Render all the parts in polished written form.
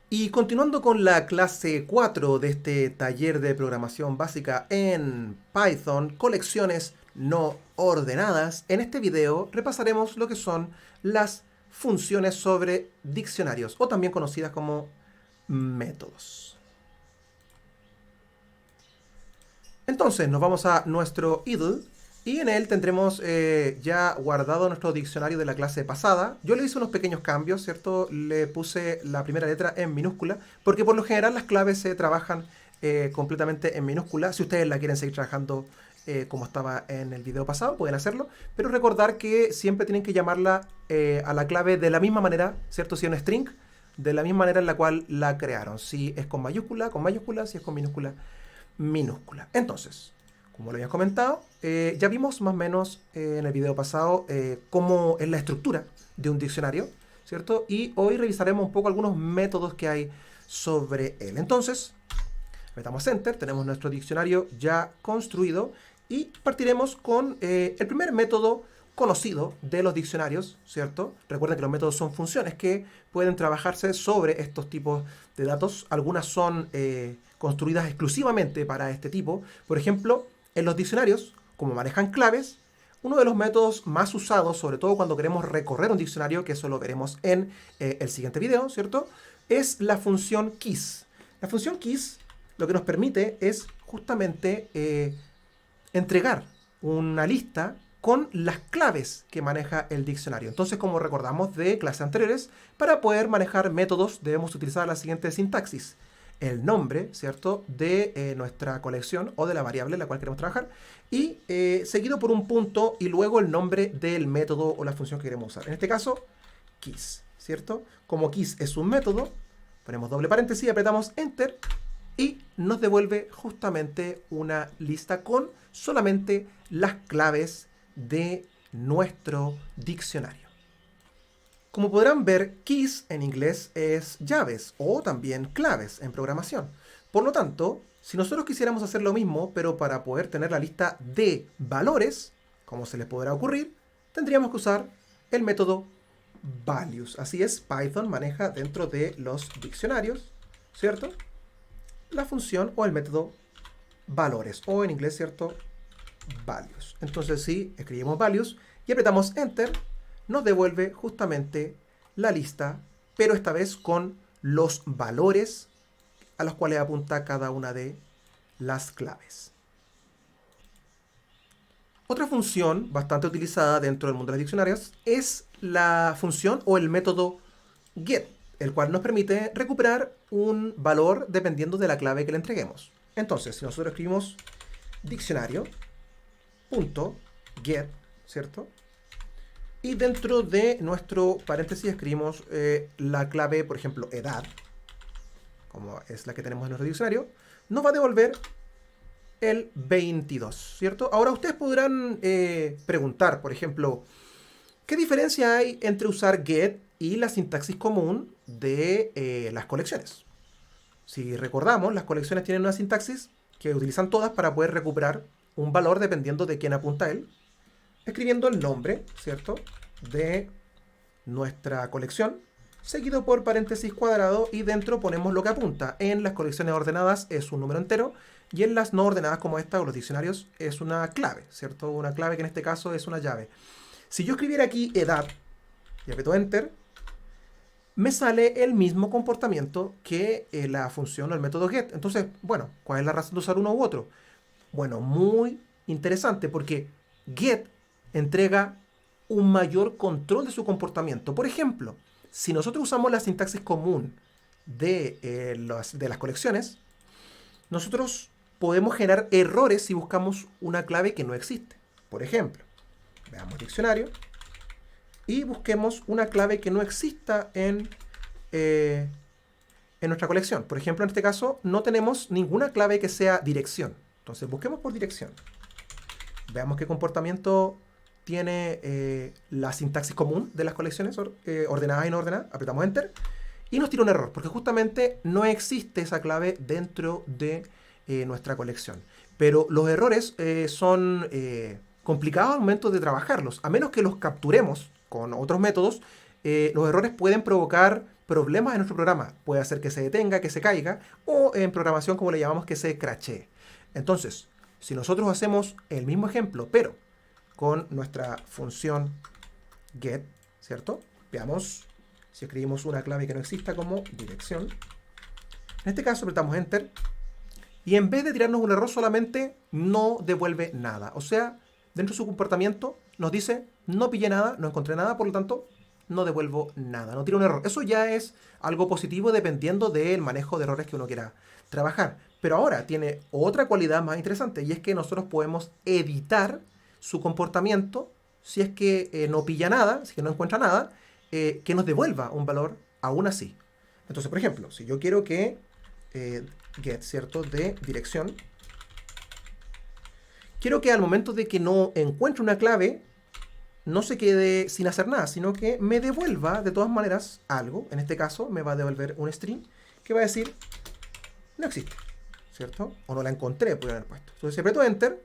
Y continuando con la clase 4 de este taller de programación básica en Python, colecciones no ordenadas, en este video repasaremos lo que son las funciones sobre diccionarios, o también conocidas como métodos. Entonces nos vamos a nuestro idle y en él tendremos ya guardado nuestro diccionario de la clase pasada. Yo le hice unos pequeños cambios, ¿cierto? Le puse la primera letra en minúscula, porque por lo general las claves se trabajan completamente en minúscula. Si ustedes la quieren seguir trabajando como estaba en el video pasado, pueden hacerlo. Pero recordar que siempre tienen que llamarla a la clave de la misma manera, ¿cierto? Si es un string, de la misma manera en la cual la crearon. Si es con mayúscula, si es con minúscula, minúscula. Entonces, como lo había comentado, ya vimos más o menos en el video pasado cómo es la estructura de un diccionario, ¿cierto? Y hoy revisaremos un poco algunos métodos que hay sobre él. Entonces, metamos Enter, tenemos nuestro diccionario ya construido y partiremos con el primer método conocido de los diccionarios, ¿cierto? Recuerden que los métodos son funciones que pueden trabajarse sobre estos tipos de datos. Algunas son construidas exclusivamente para este tipo. Por ejemplo, en los diccionarios, como manejan claves, uno de los métodos más usados, sobre todo cuando queremos recorrer un diccionario, que eso lo veremos en el siguiente video, ¿cierto? Es la función keys. La función keys lo que nos permite es justamente entregar una lista con las claves que maneja el diccionario. Entonces, como recordamos de clases anteriores, para poder manejar métodos debemos utilizar la siguiente sintaxis. El nombre, ¿cierto?, de nuestra colección o de la variable en la cual queremos trabajar, y seguido por un punto y luego el nombre del método o la función que queremos usar. En este caso, keys, ¿cierto? Como keys es un método, ponemos doble paréntesis y apretamos Enter y nos devuelve justamente una lista con solamente las claves de nuestro diccionario. Como podrán ver, keys en inglés es llaves o también claves en programación. Por lo tanto, si nosotros quisiéramos hacer lo mismo, pero para poder tener la lista de valores, como se les podrá ocurrir, tendríamos que usar el método values. Así es, Python maneja dentro de los diccionarios, ¿cierto?, la función o el método valores, o en inglés, ¿cierto?, values. Entonces, si escribimos values y apretamos Enter, nos devuelve justamente la lista, pero esta vez con los valores a los cuales apunta cada una de las claves. Otra función bastante utilizada dentro del mundo de los diccionarios es la función o el método get, el cual nos permite recuperar un valor dependiendo de la clave que le entreguemos. Entonces, si nosotros escribimos diccionario.get, ¿cierto?, y dentro de nuestro paréntesis escribimos la clave, por ejemplo, edad, como es la que tenemos en nuestro diccionario, nos va a devolver el 22, ¿cierto? Ahora ustedes podrán preguntar, por ejemplo, ¿qué diferencia hay entre usar get y la sintaxis común de las colecciones? Si recordamos, las colecciones tienen una sintaxis que utilizan todas para poder recuperar un valor dependiendo de quién apunta a él, escribiendo el nombre, ¿cierto?, de nuestra colección, seguido por paréntesis cuadrado, y dentro ponemos lo que apunta. En las colecciones ordenadas es un número entero, y en las no ordenadas como esta o los diccionarios es una clave, ¿cierto? Una clave que en este caso es una llave. Si yo escribiera aquí edad y aprieto Enter, me sale el mismo comportamiento que la función o el método get. Entonces, bueno, ¿cuál es la razón de usar uno u otro? Bueno, muy interesante, porque get entrega un mayor control de su comportamiento. Por ejemplo, si nosotros usamos la sintaxis común de las colecciones, nosotros podemos generar errores si buscamos una clave que no existe. Por ejemplo, veamos diccionario y busquemos una clave que no exista en nuestra colección. Por ejemplo, en este caso no tenemos ninguna clave que sea dirección. Entonces busquemos por dirección. Veamos qué comportamiento tiene la sintaxis común de las colecciones ordenadas y no ordenadas. Apretamos Enter y nos tira un error, porque justamente no existe esa clave dentro de nuestra colección. Pero los errores son complicados al momento de trabajarlos. A menos que los capturemos con otros métodos, los errores pueden provocar problemas en nuestro programa. Puede hacer que se detenga, que se caiga, o en programación, como le llamamos, que se crashee. Entonces, si nosotros hacemos el mismo ejemplo, pero con nuestra función get, ¿cierto? Veamos si escribimos una clave que no exista como dirección. En este caso apretamos Enter y en vez de tirarnos un error solamente no devuelve nada. O sea, dentro de su comportamiento nos dice no pillé nada, no encontré nada, por lo tanto no devuelvo nada, no tira un error. Eso ya es algo positivo dependiendo del manejo de errores que uno quiera trabajar. Pero ahora tiene otra cualidad más interesante y es que nosotros podemos editar su comportamiento si es que no pilla nada, si es que no encuentra nada, que nos devuelva un valor aún así. Entonces, por ejemplo, si yo quiero que get, ¿cierto?, de dirección, quiero que al momento de que no encuentre una clave, no se quede sin hacer nada, sino que me devuelva de todas maneras algo. En este caso me va a devolver un string que va a decir no existe, ¿cierto? O no la encontré, podría haber puesto. Entonces si aprieto Enter,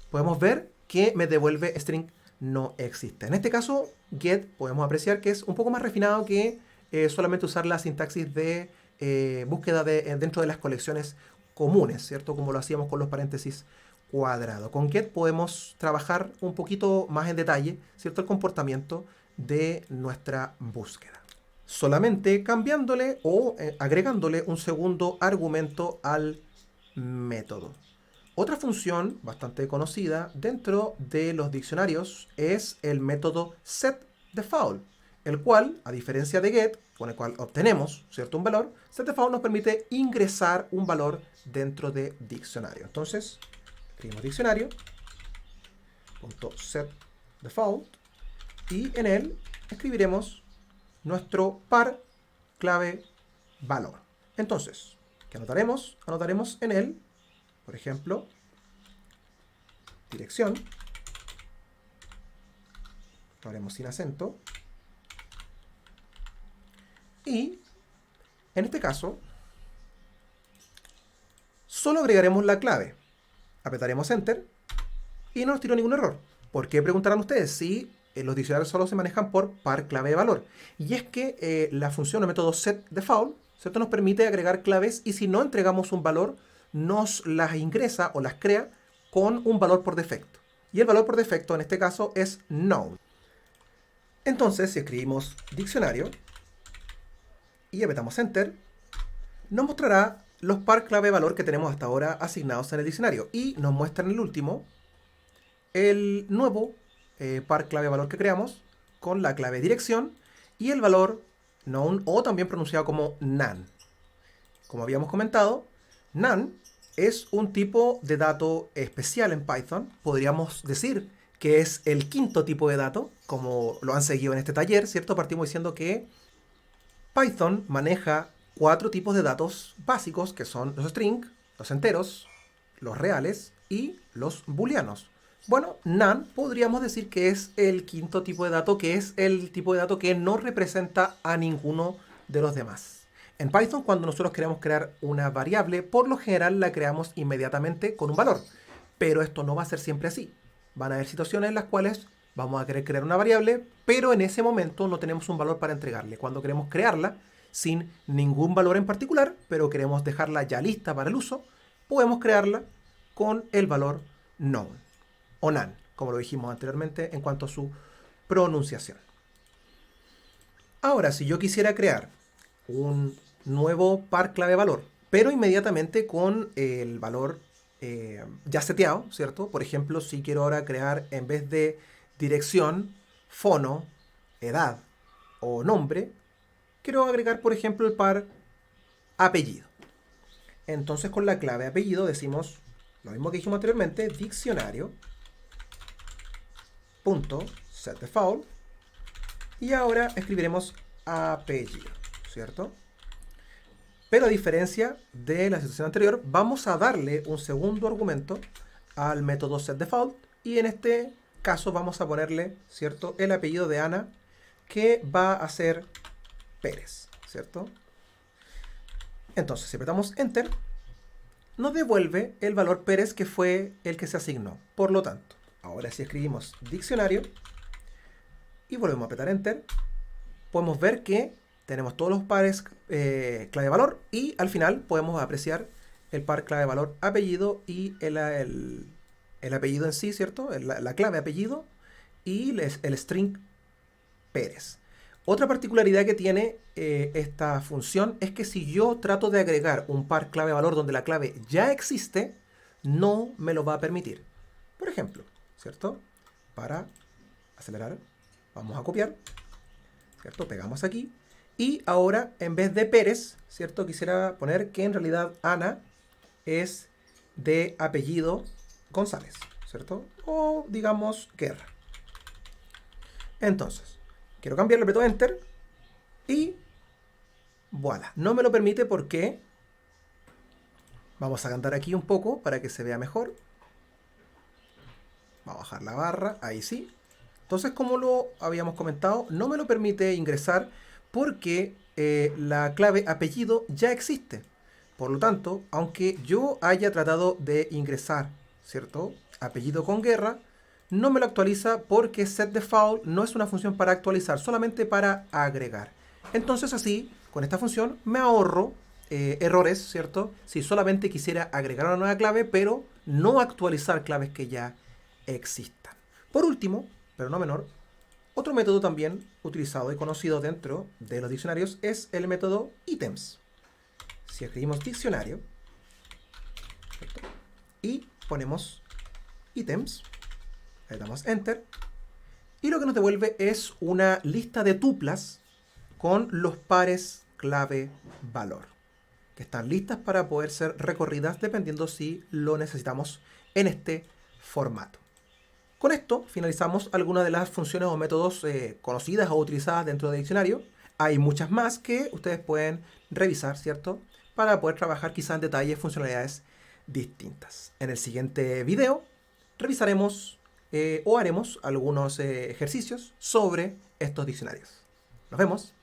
podemos ver que me devuelve string no existe. En este caso, get, podemos apreciar que es un poco más refinado que solamente usar la sintaxis de búsqueda dentro de las colecciones comunes, ¿cierto? Como lo hacíamos con los paréntesis cuadrado. Con get podemos trabajar un poquito más en detalle, ¿cierto?, el comportamiento de nuestra búsqueda. Solamente cambiándole o agregándole un segundo argumento al método. Otra función bastante conocida dentro de los diccionarios es el método setDefault, el cual, a diferencia de get, con el cual obtenemos, ¿cierto?, un valor, setDefault nos permite ingresar un valor dentro de diccionario. Entonces, escribimos diccionario.setDefault y en él escribiremos nuestro par clave valor. Entonces, ¿qué anotaremos? Anotaremos en él, por ejemplo, dirección, lo haremos sin acento, y en este caso solo agregaremos la clave. Apretaremos Enter y no nos tiró ningún error. ¿Por qué, preguntarán ustedes? Si los diccionarios solo se manejan por par clave de valor. Y es que la función o método setDefault, ¿cierto?, nos permite agregar claves y si no entregamos un valor, nos las ingresa o las crea con un valor por defecto. Y el valor por defecto en este caso es known. Entonces, si escribimos diccionario y apretamos Enter, nos mostrará los par clave valor que tenemos hasta ahora asignados en el diccionario y nos muestra en el último el nuevo par clave valor que creamos con la clave dirección y el valor known o también pronunciado como none. Como habíamos comentado, none es un tipo de dato especial en Python. Podríamos decir que es el quinto tipo de dato, como lo han seguido en este taller, ¿cierto? Partimos diciendo que Python maneja 4 tipos de datos básicos, que son los string, los enteros, los reales y los booleanos. Bueno, none podríamos decir que es el quinto tipo de dato, que es el tipo de dato que no representa a ninguno de los demás. En Python, cuando nosotros queremos crear una variable, por lo general la creamos inmediatamente con un valor. Pero esto no va a ser siempre así. Van a haber situaciones en las cuales vamos a querer crear una variable, pero en ese momento no tenemos un valor para entregarle. Cuando queremos crearla sin ningún valor en particular, pero queremos dejarla ya lista para el uso, podemos crearla con el valor known o none, como lo dijimos anteriormente en cuanto a su pronunciación. Ahora, si yo quisiera crear un nuevo par clave valor, pero inmediatamente con el valor ya seteado, ¿cierto? Por ejemplo, si quiero ahora crear, en vez de dirección, fono, edad o nombre, quiero agregar, por ejemplo, el par apellido. Entonces, con la clave apellido decimos lo mismo que dijimos anteriormente, diccionario.setDefault y ahora escribiremos apellido, ¿cierto? Pero a diferencia de la situación anterior, vamos a darle un segundo argumento al método setDefault y en este caso vamos a ponerle, ¿cierto?, el apellido de Ana, que va a ser Pérez, ¿cierto? Entonces, si apretamos Enter, nos devuelve el valor Pérez, que fue el que se asignó. Por lo tanto, ahora si escribimos diccionario y volvemos a apretar Enter, podemos ver que tenemos todos los pares clave-valor y al final podemos apreciar el par clave-valor apellido y el apellido en sí, ¿cierto? La clave apellido y el string Pérez. Otra particularidad que tiene esta función es que si yo trato de agregar un par clave-valor donde la clave ya existe, no me lo va a permitir. Por ejemplo, ¿cierto? Para acelerar, vamos a copiar, ¿cierto? Pegamos aquí. Y ahora, en vez de Pérez, ¿cierto? Quisiera poner que en realidad Ana es de apellido González, ¿cierto? O digamos Guerra. Entonces, quiero cambiarlo, aprieto Enter y voilà. No me lo permite porque vamos a cantar aquí un poco para que se vea mejor. Vamos a bajar la barra, ahí sí. Entonces, como lo habíamos comentado, no me lo permite ingresar porque la clave apellido ya existe. Por lo tanto, aunque yo haya tratado de ingresar, ¿cierto? Apellido con Guerra, no me lo actualiza porque setDefault no es una función para actualizar, solamente para agregar. Entonces así, con esta función, me ahorro errores, ¿cierto? Si solamente quisiera agregar una nueva clave, pero no actualizar claves que ya existan. Por último, pero no menor, otro método también utilizado y conocido dentro de los diccionarios es el método items. Si escribimos diccionario, ¿cierto? Y ponemos items, le damos enter, y lo que nos devuelve es una lista de tuplas con los pares clave-valor, que están listas para poder ser recorridas dependiendo si lo necesitamos en este formato. Con esto finalizamos algunas de las funciones o métodos conocidas o utilizadas dentro del diccionario. Hay muchas más que ustedes pueden revisar, ¿cierto? Para poder trabajar quizás en detalle funcionalidades distintas. En el siguiente video revisaremos o haremos algunos ejercicios sobre estos diccionarios. Nos vemos.